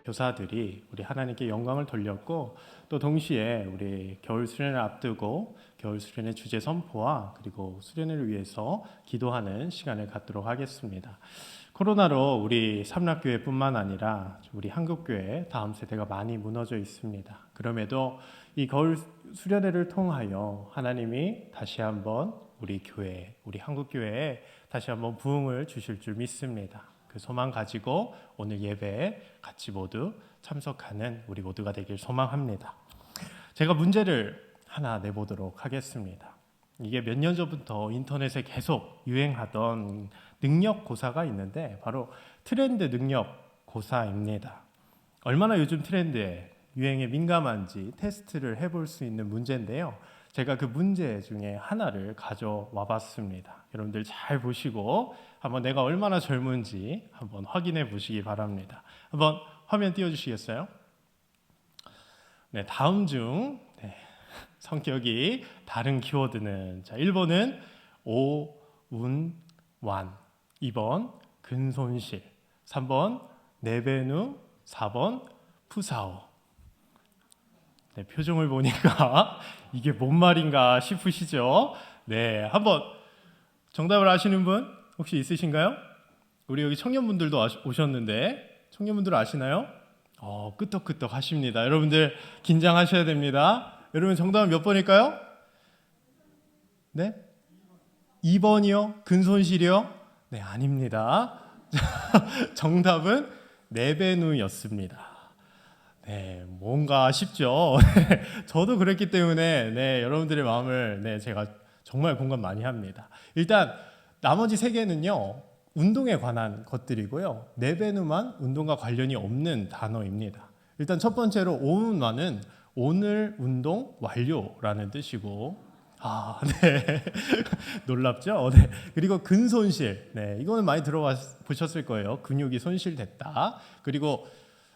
교사들이 우리 하나님께 영광을 돌렸고, 또 동시에 우리 겨울 수련을 앞두고 겨울 수련의 주제 선포와 그리고 수련을 위해서 기도하는 시간을 갖도록 하겠습니다. 코로나로 우리 삼락교회뿐만 아니라 우리 한국교회 다음 세대가 많이 무너져 있습니다. 그럼에도 이 겨울 수련회를 통하여 하나님이 다시 한번 우리 교회, 우리 한국교회에 다시 한번 부흥을 주실 줄 믿습니다. 그 소망 가지고 오늘 예배에 같이 모두 참석하는 우리 모두가 되길 소망합니다. 제가 문제를 하나 내보도록 하겠습니다. 이게 몇 년 전부터 인터넷에 계속 유행하던 능력고사가 있는데 바로 트렌드 능력고사입니다. 얼마나 요즘 트렌드에 유행에 민감한지 테스트를 해볼 수 있는 문제인데요. 제가 그 문제 중에 하나를 가져와 봤습니다. 여러분들 잘 보시고 한번 내가 얼마나 젊은지 한번 확인해 보시기 바랍니다. 한번 화면 띄워주시겠어요? 네, 다음 중 성격이 다른 키워드는 1번은 오운완, 2번 근손실, 3번 네베누, 4번 푸사오. 네, 표정을 보니까 이게 뭔 말인가 싶으시죠? 네, 한번 정답을 아시는 분 혹시 있으신가요? 우리 여기 청년분들도 오셨는데 청년분들 아시나요? 끄떡끄떡 하십니다. 여러분들 긴장하셔야 됩니다. 여러분 정답은 몇 번일까요? 네? 2번이요? 근손실이요? 네, 아닙니다. 정답은 네베누였습니다. 네, 뭔가 쉽죠? 저도 그랬기 때문에 여러분들의 마음을 제가 정말 공감 많이 합니다. 일단 나머지 세 개는요, 운동에 관한 것들이고요. 네베누만 운동과 관련이 없는 단어입니다. 일단 첫 번째로 오운완은 오늘 운동 완료라는 뜻이고, 네. 놀랍죠? 네. 그리고 근손실. 네. 이거는 많이 들어보셨을 거예요. 근육이 손실됐다. 그리고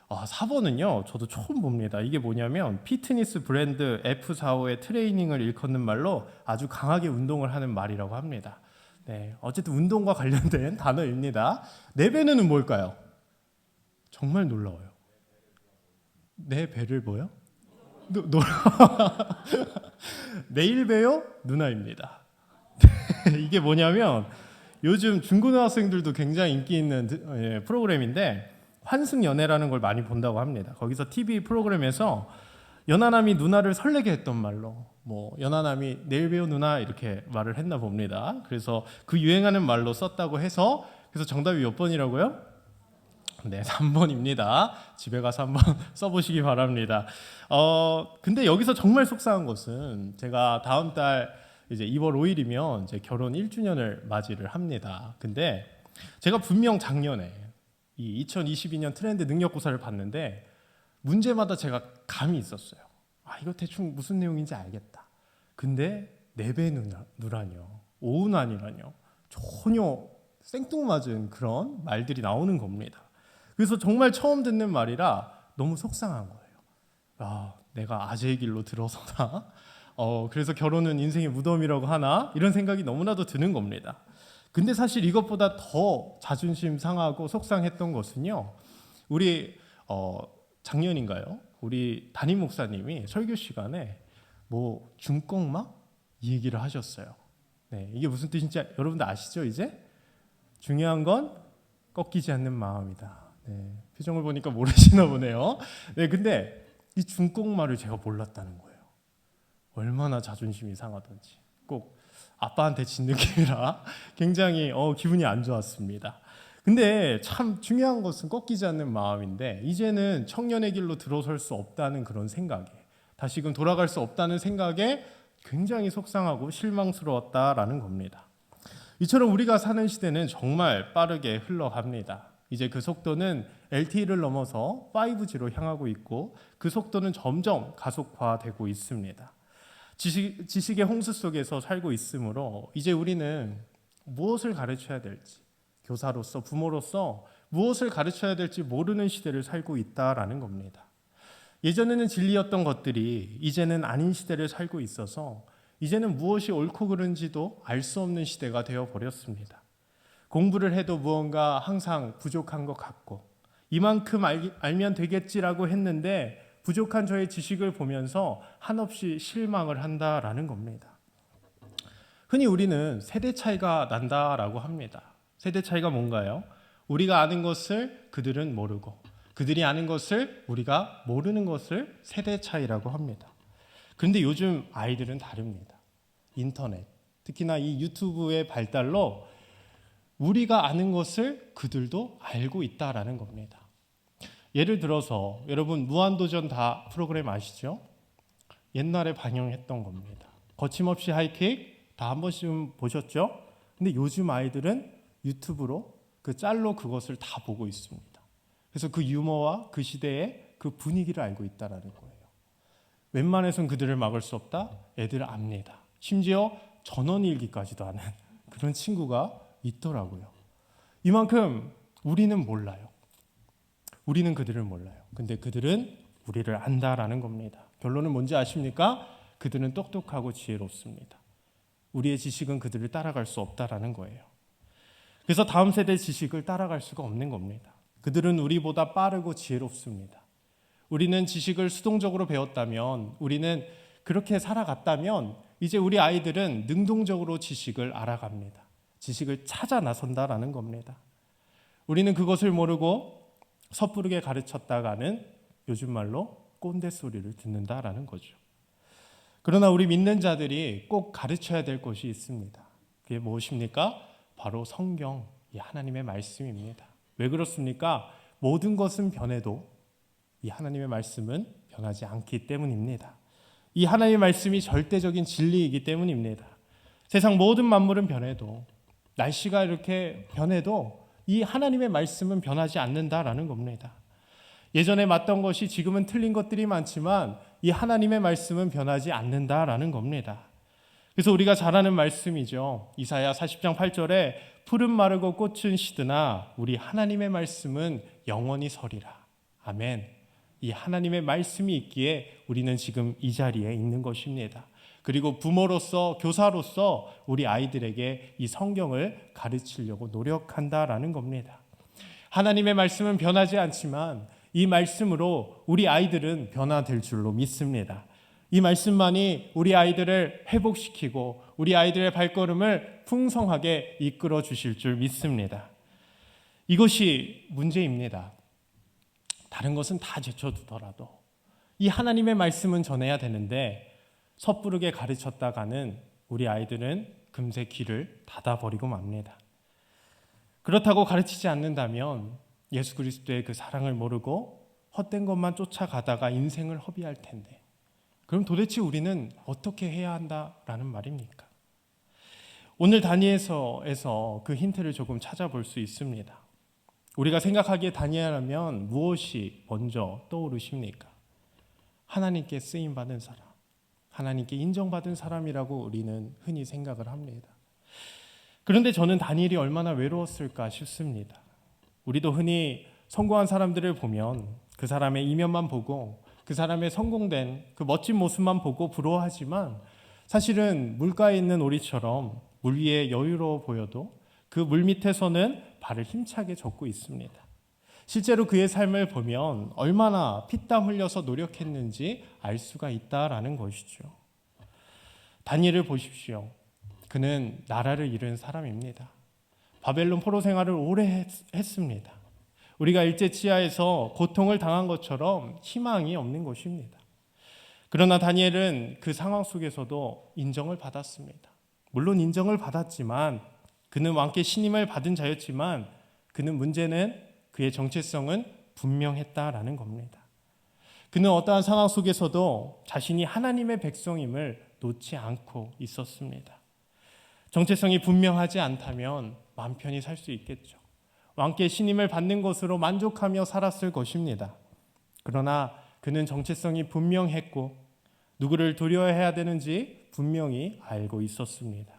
4번은요, 저도 처음 봅니다. 이게 뭐냐면 피트니스 브랜드 F45의 트레이닝을 일컫는 말로 아주 강하게 운동을 하는 말이라고 합니다. 네. 어쨌든 운동과 관련된 단어입니다. 네베누는 뭘까요? 정말 놀라워요. 내 배를 뭐요? 내일 봬요? 누나입니다. 이게 뭐냐면 요즘 중고등학생들도 굉장히 인기 있는 프로그램인데 환승연애라는 걸 많이 본다고 합니다. 거기서 TV 프로그램에서 연하남이 누나를 설레게 했던 말로 연하남이 내일 봬요 누나 이렇게 말을 했나 봅니다. 그래서 그 유행하는 말로 썼다고 해서 그래서 정답이 몇 번이라고요? 네, 3번입니다. 집에 가서 한번 써보시기 바랍니다. 근데 여기서 정말 속상한 것은 제가 다음 달 이제 2월 5일이면 이제 결혼 1주년을 맞이를 합니다. 근데 제가 분명 작년에 이 2022년 트렌드 능력고사를 봤는데 문제마다 제가 감이 있었어요. 이거 대충 무슨 내용인지 알겠다. 근데 네베누라뇨, 오운완이라뇨 전혀 생뚱맞은 그런 말들이 나오는 겁니다. 그래서 정말 처음 듣는 말이라 너무 속상한 거예요. 내가 아재의 길로 들어서나 그래서 결혼은 인생의 무덤이라고 하나 이런 생각이 너무나도 드는 겁니다. 근데 사실 이것보다 더 자존심 상하고 속상했던 것은요, 우리 작년인가요? 우리 담임 목사님이 설교 시간에 중꺾마 이 얘기를 하셨어요. 네, 이게 무슨 뜻인지 여러분들 아시죠? 이제 중요한 건 꺾이지 않는 마음이다. 네, 표정을 보니까 모르시나 보네요. 네, 근데 이 중꺾마를 제가 몰랐다는 거예요. 얼마나 자존심이 상하던지. 꼭 아빠한테 진 느낌이라 굉장히 기분이 안 좋았습니다. 근데 참 중요한 것은 꺾이지 않는 마음인데 이제는 청년의 길로 들어설 수 없다는 그런 생각에 다시금 돌아갈 수 없다는 생각에 굉장히 속상하고 실망스러웠다라는 겁니다. 이처럼 우리가 사는 시대는 정말 빠르게 흘러갑니다. 이제 그 속도는 LTE를 넘어서 5G로 향하고 있고 그 속도는 점점 가속화되고 있습니다. 지식의 홍수 속에서 살고 있으므로 이제 우리는 무엇을 가르쳐야 될지, 교사로서 부모로서 무엇을 가르쳐야 될지 모르는 시대를 살고 있다라는 겁니다. 예전에는 진리였던 것들이 이제는 아닌 시대를 살고 있어서 이제는 무엇이 옳고 그른지도 알 수 없는 시대가 되어버렸습니다. 공부를 해도 무언가 항상 부족한 것 같고 이만큼 알면 되겠지라고 했는데 부족한 저의 지식을 보면서 한없이 실망을 한다라는 겁니다. 흔히 우리는 세대 차이가 난다라고 합니다. 세대 차이가 뭔가요? 우리가 아는 것을 그들은 모르고 그들이 아는 것을 우리가 모르는 것을 세대 차이라고 합니다. 그런데 요즘 아이들은 다릅니다. 인터넷, 특히나 이 유튜브의 발달로 우리가 아는 것을 그들도 알고 있다라는 겁니다. 예를 들어서 여러분 무한도전 다 프로그램 아시죠? 옛날에 방영했던 겁니다. 거침없이 하이킥 다 한 번쯤 보셨죠? 근데 요즘 아이들은 유튜브로 그 짤로 그것을 다 보고 있습니다. 그래서 그 유머와 그 시대의 그 분위기를 알고 있다라는 거예요. 웬만해선 그들을 막을 수 없다? 애들 압니다. 심지어 전원일기까지도 아는 그런 친구가 있더라고요. 이만큼 우리는 몰라요. 우리는 그들을 몰라요. 근데 그들은 우리를 안다라는 겁니다. 결론은 뭔지 아십니까? 그들은 똑똑하고 지혜롭습니다. 우리의 지식은 그들을 따라갈 수 없다라는 거예요. 그래서 다음 세대 지식을 따라갈 수가 없는 겁니다. 그들은 우리보다 빠르고 지혜롭습니다. 우리는 지식을 수동적으로 배웠다면, 우리는 그렇게 살아갔다면 이제 우리 아이들은 능동적으로 지식을 알아갑니다. 지식을 찾아 나선다라는 겁니다. 우리는 그것을 모르고 섣부르게 가르쳤다가는 요즘 말로 꼰대 소리를 듣는다라는 거죠. 그러나 우리 믿는 자들이 꼭 가르쳐야 될 것이 있습니다. 그게 무엇입니까? 바로 성경, 이 하나님의 말씀입니다. 왜 그렇습니까? 모든 것은 변해도 이 하나님의 말씀은 변하지 않기 때문입니다. 이 하나님의 말씀이 절대적인 진리이기 때문입니다. 세상 모든 만물은 변해도, 날씨가 이렇게 변해도 이 하나님의 말씀은 변하지 않는다라는 겁니다. 예전에 맞던 것이 지금은 틀린 것들이 많지만 이 하나님의 말씀은 변하지 않는다라는 겁니다. 그래서 우리가 잘 아는 말씀이죠. 이사야 40장 8절에 푸른 마르고 꽃은 시드나 우리 하나님의 말씀은 영원히 서리라. 아멘. 이 하나님의 말씀이 있기에 우리는 지금 이 자리에 있는 것입니다. 그리고 부모로서, 교사로서 우리 아이들에게 이 성경을 가르치려고 노력한다라는 겁니다. 하나님의 말씀은 변하지 않지만 이 말씀으로 우리 아이들은 변화될 줄로 믿습니다. 이 말씀만이 우리 아이들을 회복시키고 우리 아이들의 발걸음을 풍성하게 이끌어 주실 줄 믿습니다. 이것이 문제입니다. 다른 것은 다 제쳐두더라도 이 하나님의 말씀은 전해야 되는데 섣부르게 가르쳤다가는 우리 아이들은 금세 귀를 닫아버리고 맙니다. 그렇다고 가르치지 않는다면 예수 그리스도의 그 사랑을 모르고 헛된 것만 쫓아가다가 인생을 허비할 텐데 그럼 도대체 우리는 어떻게 해야 한다라는 말입니까? 오늘 다니엘서에서 그 힌트를 조금 찾아볼 수 있습니다. 우리가 생각하기에 다니엘하면 무엇이 먼저 떠오르십니까? 하나님께 쓰임받은 사람, 하나님께 인정받은 사람이라고 우리는 흔히 생각을 합니다. 그런데 저는 다니엘이 얼마나 외로웠을까 싶습니다. 우리도 흔히 성공한 사람들을 보면 그 사람의 이면만 보고 그 사람의 성공된 그 멋진 모습만 보고 부러워하지만 사실은 물가에 있는 오리처럼 물 위에 여유로워 보여도 그 물 밑에서는 발을 힘차게 젓고 있습니다. 실제로 그의 삶을 보면 얼마나 피땀 흘려서 노력했는지 알 수가 있다라는 것이죠. 다니엘을 보십시오. 그는 나라를 잃은 사람입니다. 바벨론 포로 생활을 오래 했습니다. 우리가 일제치하에서 고통을 당한 것처럼 희망이 없는 것입니다. 그러나 다니엘은 그 상황 속에서도 인정을 받았습니다. 물론 인정을 받았지만 그는 왕께 신임을 받은 자였지만 그는 문제는 그의 정체성은 분명했다라는 겁니다. 그는 어떠한 상황 속에서도 자신이 하나님의 백성임을 놓지 않고 있었습니다. 정체성이 분명하지 않다면 마음 편히 살 수 있겠죠. 왕께 신임을 받는 것으로 만족하며 살았을 것입니다. 그러나 그는 정체성이 분명했고 누구를 두려워해야 되는지 분명히 알고 있었습니다.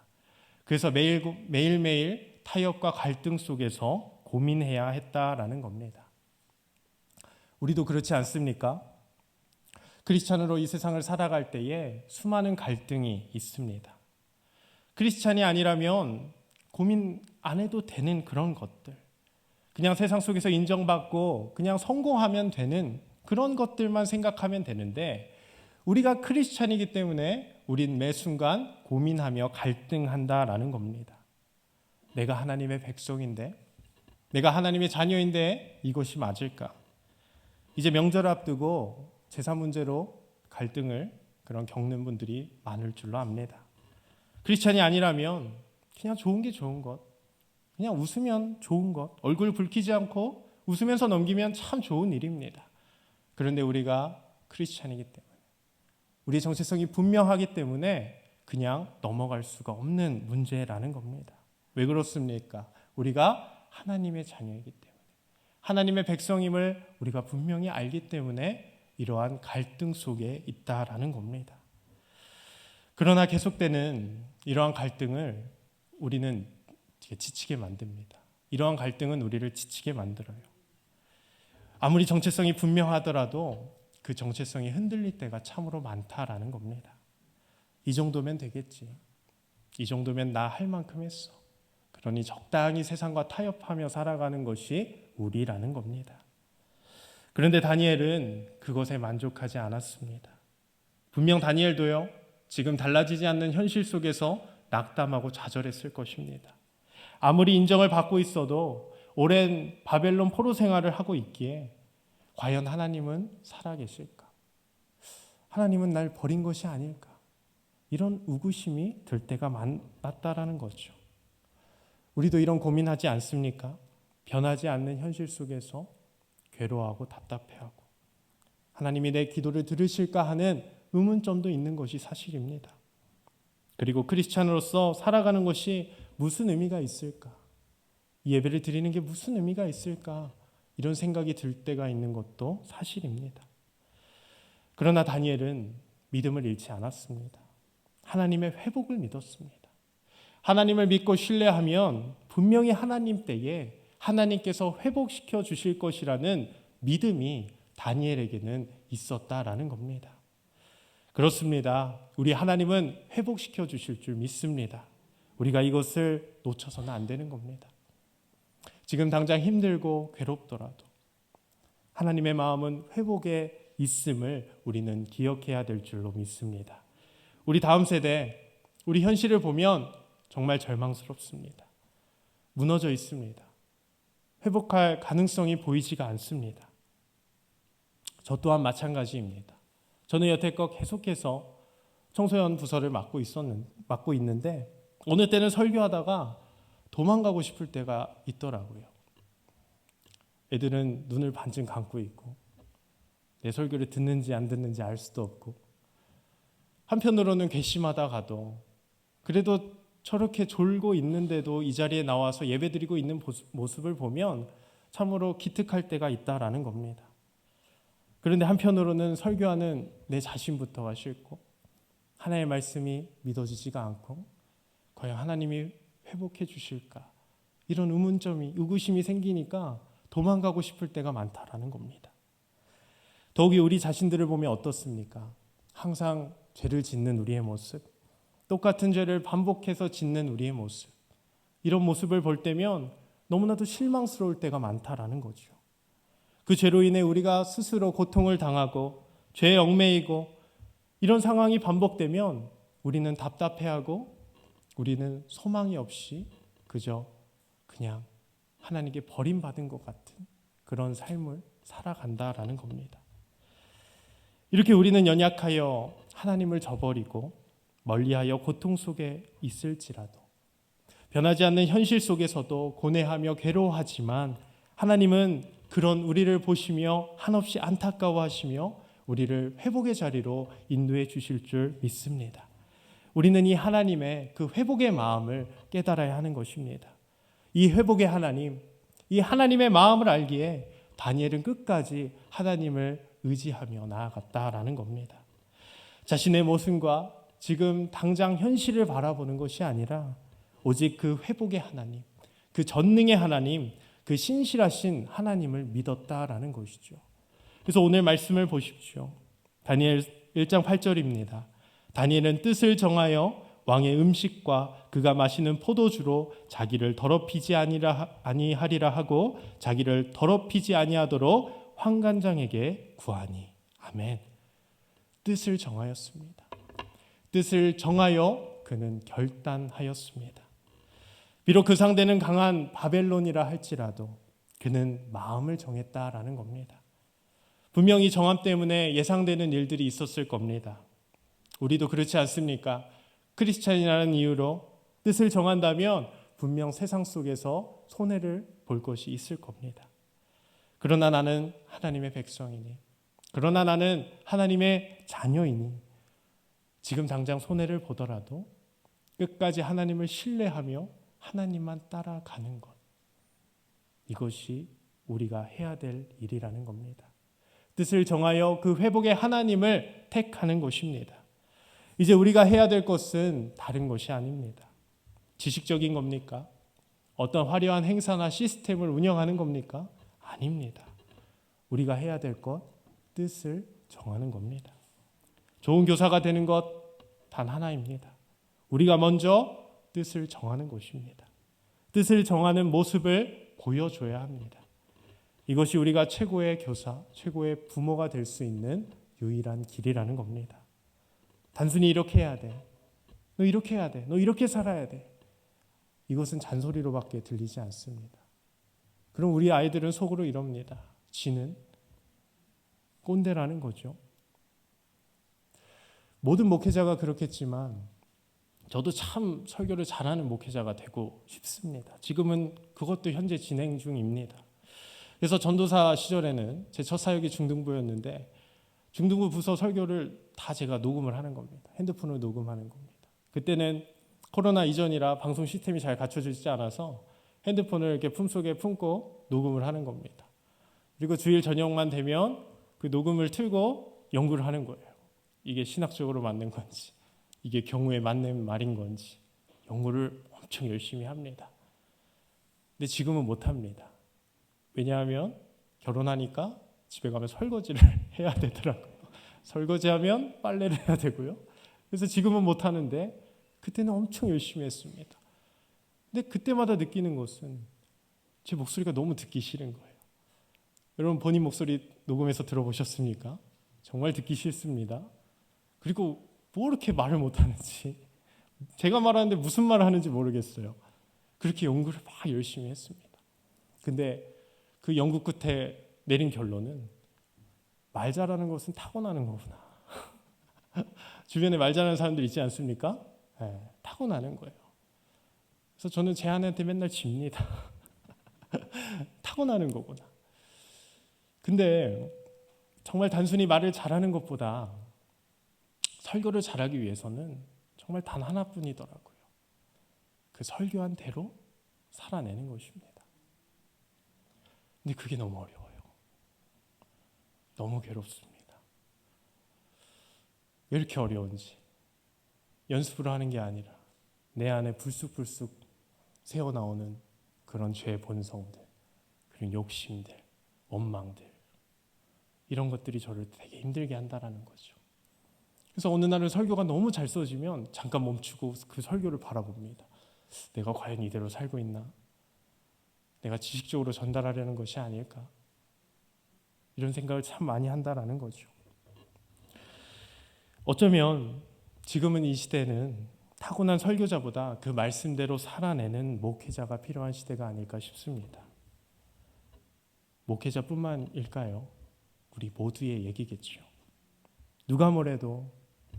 그래서 매일매일 타협과 갈등 속에서 고민해야 했다라는 겁니다. 우리도 그렇지 않습니까? 크리스찬으로 이 세상을 살아갈 때에 수많은 갈등이 있습니다. 크리스찬이 아니라면 고민 안 해도 되는 그런 것들. 그냥 세상 속에서 인정받고 그냥 성공하면 되는 그런 것들만 생각하면 되는데, 우리가 크리스찬이기 때문에 우린 매 순간 고민하며 갈등한다라는 겁니다. 내가 하나님의 백성인데, 내가 하나님의 자녀인데 이것이 맞을까? 이제 명절 앞두고 제사 문제로 갈등을 겪는 분들이 많을 줄로 압니다. 크리스찬이 아니라면 그냥 좋은 게 좋은 것, 그냥 웃으면 좋은 것, 얼굴 붉히지 않고 웃으면서 넘기면 참 좋은 일입니다. 그런데 우리가 크리스찬이기 때문에, 우리의 정체성이 분명하기 때문에 그냥 넘어갈 수가 없는 문제라는 겁니다. 왜 그렇습니까? 우리가 하나님의 자녀이기 때문에, 하나님의 백성임을 우리가 분명히 알기 때문에 이러한 갈등 속에 있다라는 겁니다. 그러나 계속되는 이러한 갈등을 우리는 지치게 만듭니다. 이러한 갈등은 우리를 지치게 만들어요. 아무리 정체성이 분명하더라도 그 정체성이 흔들릴 때가 참으로 많다라는 겁니다. 이 정도면 되겠지. 이 정도면 나 할 만큼 했어. 그러니 적당히 세상과 타협하며 살아가는 것이 우리라는 겁니다. 그런데 다니엘은 그것에 만족하지 않았습니다. 분명 다니엘도요, 지금 달라지지 않는 현실 속에서 낙담하고 좌절했을 것입니다. 아무리 인정을 받고 있어도 오랜 바벨론 포로 생활을 하고 있기에 과연 하나님은 살아계실까? 하나님은 날 버린 것이 아닐까? 이런 의구심이 들 때가 많았다라는 거죠. 우리도 이런 고민하지 않습니까? 변하지 않는 현실 속에서 괴로워하고 답답해하고 하나님이 내 기도를 들으실까 하는 의문점도 있는 것이 사실입니다. 그리고 크리스찬으로서 살아가는 것이 무슨 의미가 있을까? 이 예배를 드리는 게 무슨 의미가 있을까? 이런 생각이 들 때가 있는 것도 사실입니다. 그러나 다니엘은 믿음을 잃지 않았습니다. 하나님의 회복을 믿었습니다. 하나님을 믿고 신뢰하면 분명히 하나님 때에 하나님께서 회복시켜 주실 것이라는 믿음이 다니엘에게는 있었다라는 겁니다. 그렇습니다. 우리 하나님은 회복시켜 주실 줄 믿습니다. 우리가 이것을 놓쳐서는 안 되는 겁니다. 지금 당장 힘들고 괴롭더라도 하나님의 마음은 회복에 있음을 우리는 기억해야 될 줄로 믿습니다. 우리 다음 세대, 우리 현실을 보면 정말 절망스럽습니다. 무너져 있습니다. 회복할 가능성이 보이지가 않습니다. 저 또한 마찬가지입니다. 저는 여태껏 계속해서 청소년 부서를 맡고 있는데 어느 때는 설교하다가 도망가고 싶을 때가 있더라고요. 애들은 눈을 반쯤 감고 있고 내 설교를 듣는지 안 듣는지 알 수도 없고, 한편으로는 괘씸하다 가도 그래도 저렇게 졸고 있는데도 이 자리에 나와서 예배드리고 있는 모습을 보면 참으로 기특할 때가 있다라는 겁니다. 그런데 한편으로는 설교하는 내 자신부터가 싫고 하나님의 말씀이 믿어지지가 않고 과연 하나님이 회복해 주실까? 이런 의구심이 생기니까 도망가고 싶을 때가 많다라는 겁니다. 더욱이 우리 자신들을 보면 어떻습니까? 항상 죄를 짓는 우리의 모습, 똑같은 죄를 반복해서 짓는 우리의 모습, 이런 모습을 볼 때면 너무나도 실망스러울 때가 많다라는 거죠. 그 죄로 인해 우리가 스스로 고통을 당하고 죄에 얽매이고 이런 상황이 반복되면 우리는 답답해하고 우리는 소망이 없이 그냥 하나님께 버림받은 것 같은 그런 삶을 살아간다라는 겁니다. 이렇게 우리는 연약하여 하나님을 저버리고 멀리하여 고통 속에 있을지라도, 변하지 않는 현실 속에서도 고뇌하며 괴로워하지만 하나님은 그런 우리를 보시며 한없이 안타까워하시며 우리를 회복의 자리로 인도해 주실 줄 믿습니다. 우리는 이 하나님의 그 회복의 마음을 깨달아야 하는 것입니다. 이 회복의 하나님, 이 하나님의 마음을 알기에 다니엘은 끝까지 하나님을 의지하며 나아갔다라는 겁니다. 자신의 모습과 지금 당장 현실을 바라보는 것이 아니라 오직 그 회복의 하나님, 그 전능의 하나님, 그 신실하신 하나님을 믿었다라는 것이죠. 그래서 오늘 말씀을 보십시오. 다니엘 1장 8절입니다. 다니엘은 뜻을 정하여 왕의 음식과 그가 마시는 포도주로 자기를 더럽히지 아니하리라 하고 자기를 더럽히지 아니하도록 환관장에게 구하니. 아멘. 뜻을 정하였습니다. 뜻을 정하여 그는 결단하였습니다. 비록 그 상대는 강한 바벨론이라 할지라도 그는 마음을 정했다라는 겁니다. 분명히 정함 때문에 예상되는 일들이 있었을 겁니다. 우리도 그렇지 않습니까? 크리스찬이라는 이유로 뜻을 정한다면 분명 세상 속에서 손해를 볼 것이 있을 겁니다. 그러나 나는 하나님의 백성이니, 그러나 나는 하나님의 자녀이니 지금 당장 손해를 보더라도 끝까지 하나님을 신뢰하며 하나님만 따라가는 것, 이것이 우리가 해야 될 일이라는 겁니다. 뜻을 정하여 그 회복의 하나님을 택하는 것입니다. 이제 우리가 해야 될 것은 다른 것이 아닙니다. 지식적인 겁니까? 어떤 화려한 행사나 시스템을 운영하는 겁니까? 아닙니다. 우리가 해야 될 것, 뜻을 정하는 겁니다. 좋은 교사가 되는 것 단 하나입니다. 우리가 먼저 뜻을 정하는 것입니다. 뜻을 정하는 모습을 보여줘야 합니다. 이것이 우리가 최고의 교사, 최고의 부모가 될 수 있는 유일한 길이라는 겁니다. 단순히 이렇게 해야 돼. 너 이렇게 해야 돼. 너 이렇게 살아야 돼. 이것은 잔소리로밖에 들리지 않습니다. 그럼 우리 아이들은 속으로 이럽니다. 지는 꼰대라는 거죠. 모든 목회자가 그렇겠지만 저도 참 설교를 잘하는 목회자가 되고 싶습니다. 지금은 그것도 현재 진행 중입니다. 그래서 전도사 시절에는 제 첫 사역이 중등부였는데 중등부 부서 설교를 다 제가 녹음을 하는 겁니다. 핸드폰으로 녹음하는 겁니다. 그때는 코로나 이전이라 방송 시스템이 잘 갖춰져 있지 않아서 핸드폰을 이렇게 품속에 품고 녹음을 하는 겁니다. 그리고 주일 저녁만 되면 그 녹음을 틀고 연구를 하는 거예요. 이게 신학적으로 맞는 건지, 이게 경우에 맞는 말인 건지 연구를 엄청 열심히 합니다. 근데 지금은 못합니다. 왜냐하면 결혼하니까 집에 가면 설거지를 해야 되더라고요. 설거지하면 빨래를 해야 되고요. 그래서 지금은 못하는데 그때는 엄청 열심히 했습니다. 근데 그때마다 느끼는 것은 제 목소리가 너무 듣기 싫은 거예요. 여러분 본인 목소리 녹음해서 들어보셨습니까? 정말 듣기 싫습니다. 그리고 뭐 이렇게 말을 못하는지, 제가 말하는데 무슨 말을 하는지 모르겠어요. 그렇게 연구를 막 열심히 했습니다. 근데 그 연구 끝에 내린 결론은 말 잘하는 것은 타고나는 거구나. 주변에 말 잘하는 사람들 있지 않습니까? 네, 타고나는 거예요. 그래서 저는 제 아내한테 맨날 집니다. 타고나는 거구나. 근데 정말 단순히 말을 잘하는 것보다 설교를 잘하기 위해서는 정말 단 하나뿐이더라고요. 그 설교한 대로 살아내는 것입니다. 근데 그게 너무 어려워요. 너무 괴롭습니다. 왜 이렇게 어려운지. 연습으로 하는 게 아니라 내 안에 불쑥불쑥 새어나오는 그런 죄의 본성들, 그런 욕심들, 원망들, 이런 것들이 저를 되게 힘들게 한다라는 거죠. 그래서 어느 날은 설교가 너무 잘 써지면 잠깐 멈추고 그 설교를 바라봅니다. 내가 과연 이대로 살고 있나? 내가 지식적으로 전달하려는 것이 아닐까? 이런 생각을 참 많이 한다라는 거죠. 어쩌면 지금은 이 시대는 타고난 설교자보다 그 말씀대로 살아내는 목회자가 필요한 시대가 아닐까 싶습니다. 목회자뿐만일까요? 우리 모두의 얘기겠죠. 누가 뭐래도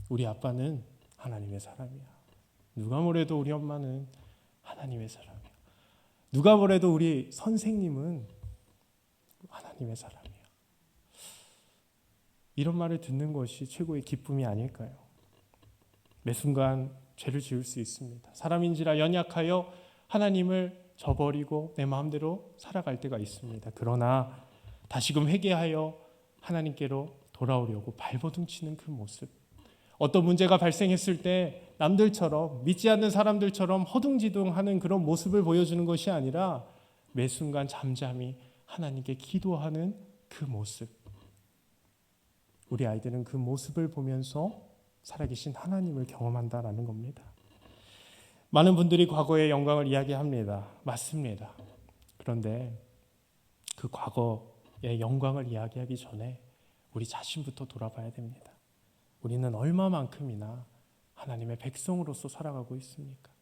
우리 아빠는 하나님의 사람이야. 누가 뭐래도 우리 엄마는 하나님의 사람이야. 누가 뭐래도 우리 선생님은 하나님의 사람이야. 이런 말을 듣는 것이 최고의 기쁨이 아닐까요? 매 순간 죄를 지을 수 있습니다. 사람인지라 연약하여 하나님을 저버리고 내 마음대로 살아갈 때가 있습니다. 그러나 다시금 회개하여 하나님께로 돌아오려고 발버둥치는 그 모습, 어떤 문제가 발생했을 때 남들처럼, 믿지 않는 사람들처럼 허둥지둥하는 그런 모습을 보여주는 것이 아니라 매 순간 잠잠히 하나님께 기도하는 그 모습, 우리 아이들은 그 모습을 보면서 살아계신 하나님을 경험한다라는 겁니다. 많은 분들이 과거의 영광을 이야기합니다. 맞습니다. 그런데 그 과거의 영광을 이야기하기 전에 우리 자신부터 돌아봐야 됩니다. 우리는 얼마만큼이나 하나님의 백성으로서 살아가고 있습니까?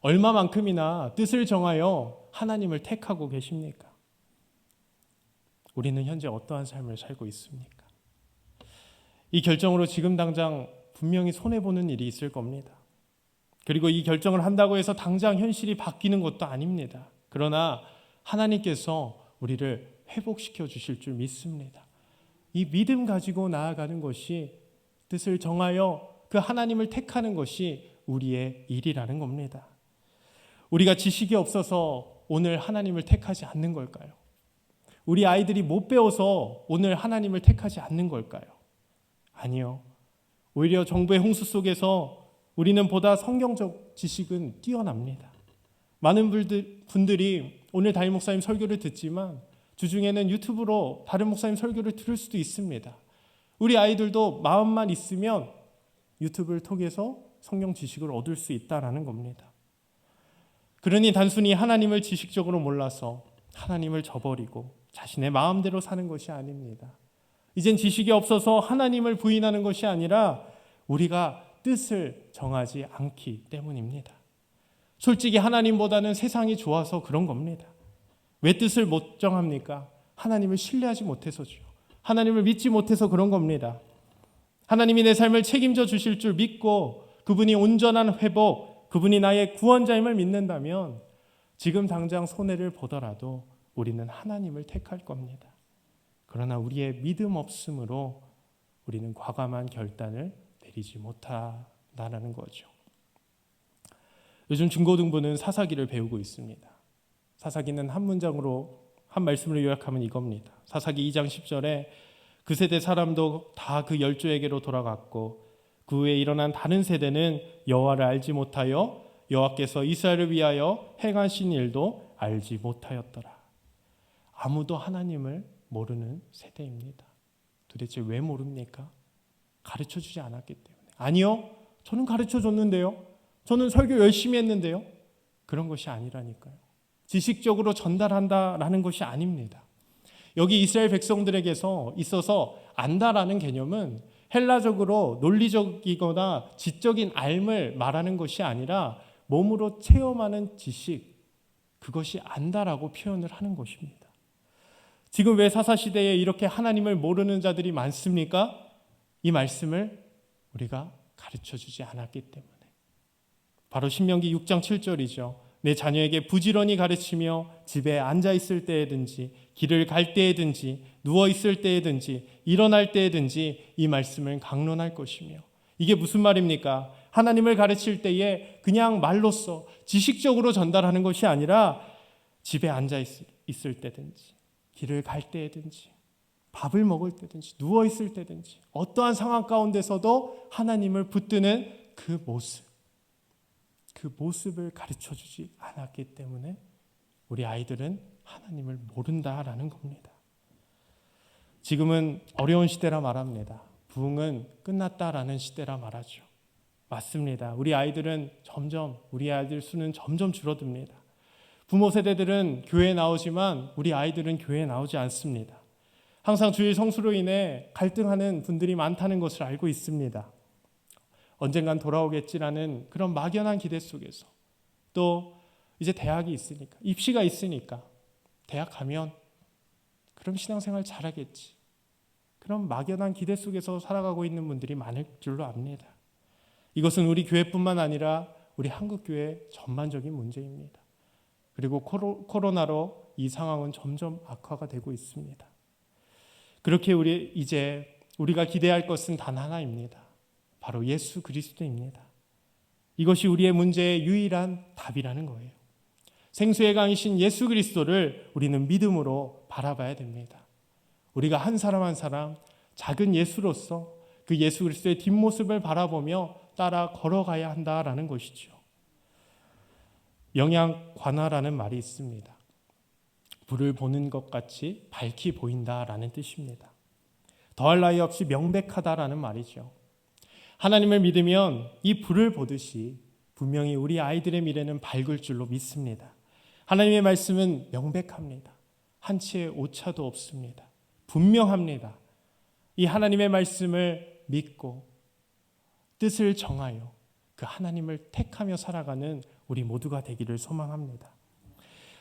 얼마만큼이나 뜻을 정하여 하나님을 택하고 계십니까? 우리는 현재 어떠한 삶을 살고 있습니까? 이 결정으로 지금 당장 분명히 손해보는 일이 있을 겁니다. 그리고 이 결정을 한다고 해서 당장 현실이 바뀌는 것도 아닙니다. 그러나 하나님께서 우리를 회복시켜 주실 줄 믿습니다. 이 믿음 가지고 나아가는 것이, 뜻을 정하여 그 하나님을 택하는 것이 우리의 일이라는 겁니다. 우리가 지식이 없어서 오늘 하나님을 택하지 않는 걸까요? 우리 아이들이 못 배워서 오늘 하나님을 택하지 않는 걸까요? 아니요. 오히려 정부의 홍수 속에서 우리는 보다 성경적 지식은 뛰어납니다. 많은 분들이 오늘 담임 목사님 설교를 듣지만 주중에는 유튜브로 다른 목사님 설교를 들을 수도 있습니다. 우리 아이들도 마음만 있으면 유튜브를 통해서 성경 지식을 얻을 수 있다는 겁니다. 그러니 단순히 하나님을 지식적으로 몰라서 하나님을 저버리고 자신의 마음대로 사는 것이 아닙니다. 이젠 지식이 없어서 하나님을 부인하는 것이 아니라 우리가 뜻을 정하지 않기 때문입니다. 솔직히 하나님보다는 세상이 좋아서 그런 겁니다. 왜 뜻을 못 정합니까? 하나님을 신뢰하지 못해서죠. 하나님을 믿지 못해서 그런 겁니다. 하나님이 내 삶을 책임져 주실 줄 믿고 그분이 온전한 회복, 그분이 나의 구원자임을 믿는다면 지금 당장 손해를 보더라도 우리는 하나님을 택할 겁니다. 그러나 우리의 믿음 없음으로 우리는 과감한 결단을 내리지 못한다는 거죠. 요즘 중고등부는 사사기를 배우고 있습니다. 사사기는 한 문장으로, 한 말씀으로 요약하면 이겁니다. 사사기 2장 10절에 그 세대 사람도 다 그 열조에게로 돌아갔고 그 후에 일어난 다른 세대는 여호와를 알지 못하여 여호와께서 이스라엘을 위하여 행하신 일도 알지 못하였더라. 아무도 하나님을 모르는 세대입니다. 도대체 왜 모릅니까? 가르쳐주지 않았기 때문에. 아니요, 저는 가르쳐줬는데요. 저는 설교 열심히 했는데요. 그런 것이 아니라니까요. 지식적으로 전달한다라는 것이 아닙니다. 여기 이스라엘 백성들에게서 있어서 안다라는 개념은 헬라적으로 논리적이거나 지적인 알을 말하는 것이 아니라 몸으로 체험하는 지식, 그것이 안다라고 표현을 하는 것입니다. 지금 왜 사사시대에 이렇게 하나님을 모르는 자들이 많습니까? 이 말씀을 우리가 가르쳐주지 않았기 때문에. 바로 신명기 6장 7절이죠. 내 자녀에게 부지런히 가르치며 집에 앉아있을 때에든지 길을 갈 때에든지 누워있을 때에든지 일어날 때에든지 이 말씀을 강론할 것이며. 이게 무슨 말입니까? 하나님을 가르칠 때에 그냥 말로써 지식적으로 전달하는 것이 아니라 집에 앉아있을 때든지 길을 갈 때에든지 밥을 먹을 때든지 누워있을 때든지 어떠한 상황 가운데서도 하나님을 붙드는 그 모습을 가르쳐주지 않았기 때문에 우리 아이들은 하나님을 모른다라는 겁니다. 지금은 어려운 시대라 말합니다. 부흥은 끝났다라는 시대라 말하죠. 맞습니다. 우리 아이들 수는 점점 줄어듭니다. 부모 세대들은 교회에 나오지만 우리 아이들은 교회에 나오지 않습니다. 항상 주일 성수로 인해 갈등하는 분들이 많다는 것을 알고 있습니다. 언젠간 돌아오겠지라는 그런 막연한 기대 속에서, 또 이제 대학이 있으니까, 입시가 있으니까 대학 가면 그럼 신앙생활 잘하겠지, 그런 막연한 기대 속에서 살아가고 있는 분들이 많을 줄로 압니다. 이것은 우리 교회뿐만 아니라 우리 한국교회 전반적인 문제입니다. 그리고 코로나로 이 상황은 점점 악화가 되고 있습니다. 그렇게 우리가 기대할 것은 단 하나입니다. 바로 예수 그리스도입니다. 이것이 우리의 문제의 유일한 답이라는 거예요. 생수의 강이신 예수 그리스도를 우리는 믿음으로 바라봐야 됩니다. 우리가 한 사람 한 사람 작은 예수로서 그 예수 그리스도의 뒷모습을 바라보며 따라 걸어가야 한다라는 것이죠. 영양관화라는 말이 있습니다. 불을 보는 것 같이 밝히 보인다라는 뜻입니다. 더할 나위 없이 명백하다라는 말이죠. 하나님을 믿으면 이 불을 보듯이 분명히 우리 아이들의 미래는 밝을 줄로 믿습니다. 하나님의 말씀은 명백합니다. 한치의 오차도 없습니다. 분명합니다. 이 하나님의 말씀을 믿고 뜻을 정하여 그 하나님을 택하며 살아가는 우리 모두가 되기를 소망합니다.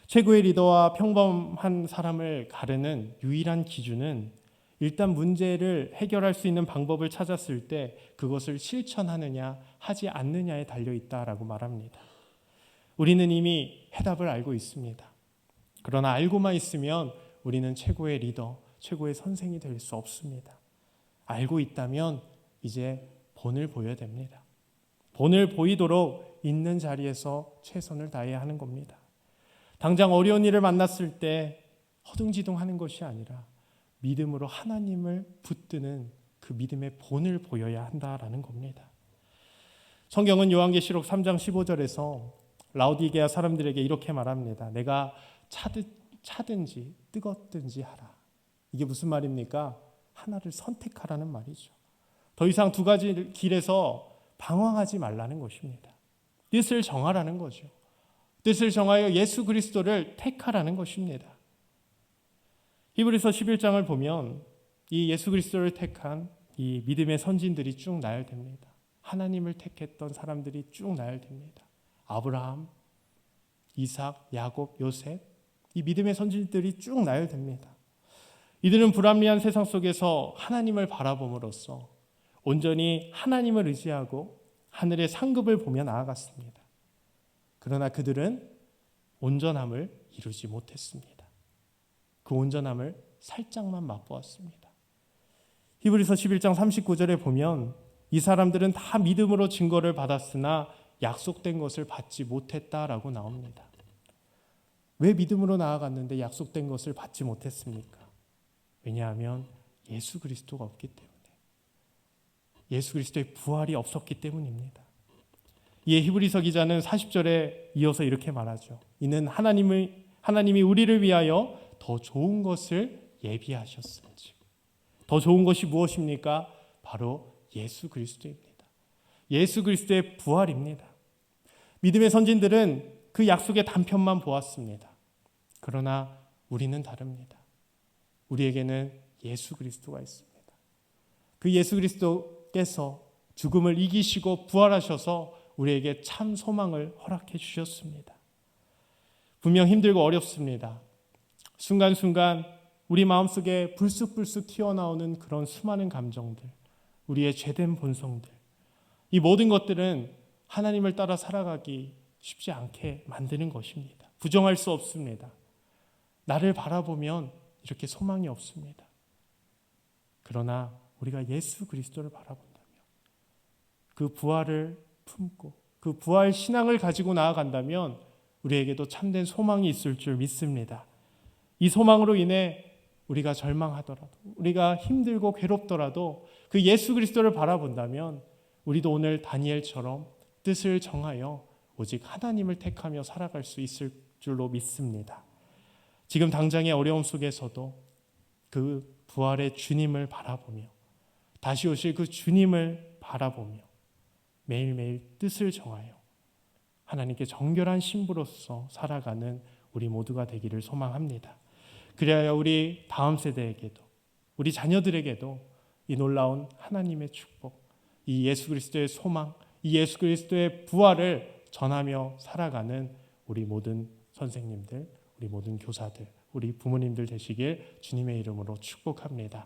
최고의 리더와 평범한 사람을 가르는 유일한 기준은 일단 문제를 해결할 수 있는 방법을 찾았을 때 그것을 실천하느냐 하지 않느냐에 달려있다라고 말합니다. 우리는 이미 해답을 알고 있습니다. 그러나 알고만 있으면 우리는 최고의 리더, 최고의 선생이 될 수 없습니다. 알고 있다면 이제 본을 보여야 됩니다. 본을 보이도록 있는 자리에서 최선을 다해야 하는 겁니다. 당장 어려운 일을 만났을 때 허둥지둥하는 것이 아니라 믿음으로 하나님을 붙드는 그 믿음의 본을 보여야 한다라는 겁니다. 성경은 요한계시록 3장 15절에서 라오디게아 사람들에게 이렇게 말합니다. 내가 차든지 뜨겁든지 하라. 이게 무슨 말입니까? 하나를 선택하라는 말이죠. 더 이상 두 가지 길에서 방황하지 말라는 것입니다. 뜻을 정하라는 거죠. 뜻을 정하여 예수 그리스도를 택하라는 것입니다. 히브리서 11장을 보면 이 예수 그리스도를 택한 이 믿음의 선진들이 쭉 나열됩니다. 하나님을 택했던 사람들이 쭉 나열됩니다. 아브라함, 이삭, 야곱, 요셉, 이 믿음의 선진들이 쭉 나열됩니다. 이들은 불합리한 세상 속에서 하나님을 바라봄으로써 온전히 하나님을 의지하고 하늘의 상급을 보며 나아갔습니다. 그러나 그들은 온전함을 이루지 못했습니다. 그 온전함을 살짝만 맛보았습니다. 히브리서 11장 39절에 보면 이 사람들은 다 믿음으로 증거를 받았으나 약속된 것을 받지 못했다라고 나옵니다. 왜 믿음으로 나아갔는데 약속된 것을 받지 못했습니까? 왜냐하면 예수 그리스도가 없기 때문에, 예수 그리스도의 부활이 없었기 때문입니다. 이에 히브리서 기자는 40절에 이어서 이렇게 말하죠. 이는 하나님이 우리를 위하여 더 좋은 것을 예비하셨은지. 더 좋은 것이 무엇입니까? 바로 예수 그리스도입니다. 예수 그리스도의 부활입니다. 믿음의 선진들은 그 약속의 단편만 보았습니다. 그러나 우리는 다릅니다. 우리에게는 예수 그리스도가 있습니다. 그 예수 그리스도께서 죽음을 이기시고 부활하셔서 우리에게 참 소망을 허락해 주셨습니다. 분명 힘들고 어렵습니다. 순간순간 우리 마음속에 불쑥불쑥 튀어나오는 그런 수많은 감정들, 우리의 죄된 본성들, 이 모든 것들은 하나님을 따라 살아가기 쉽지 않게 만드는 것입니다. 부정할 수 없습니다. 나를 바라보면 이렇게 소망이 없습니다. 그러나 우리가 예수 그리스도를 바라본다면, 그 부활을 품고 그 부활 신앙을 가지고 나아간다면 우리에게도 참된 소망이 있을 줄 믿습니다. 이 소망으로 인해 우리가 절망하더라도, 우리가 힘들고 괴롭더라도 그 예수 그리스도를 바라본다면 우리도 오늘 다니엘처럼 뜻을 정하여 오직 하나님을 택하며 살아갈 수 있을 줄로 믿습니다. 지금 당장의 어려움 속에서도 그 부활의 주님을 바라보며, 다시 오실 그 주님을 바라보며 매일매일 뜻을 정하여 하나님께 정결한 신부로서 살아가는 우리 모두가 되기를 소망합니다. 그래야 우리 다음 세대에게도, 우리 자녀들에게도 이 놀라운 하나님의 축복, 이 예수 그리스도의 소망, 이 예수 그리스도의 부활을 전하며 살아가는 우리 모든 선생님들, 우리 모든 교사들, 우리 부모님들 되시길 주님의 이름으로 축복합니다.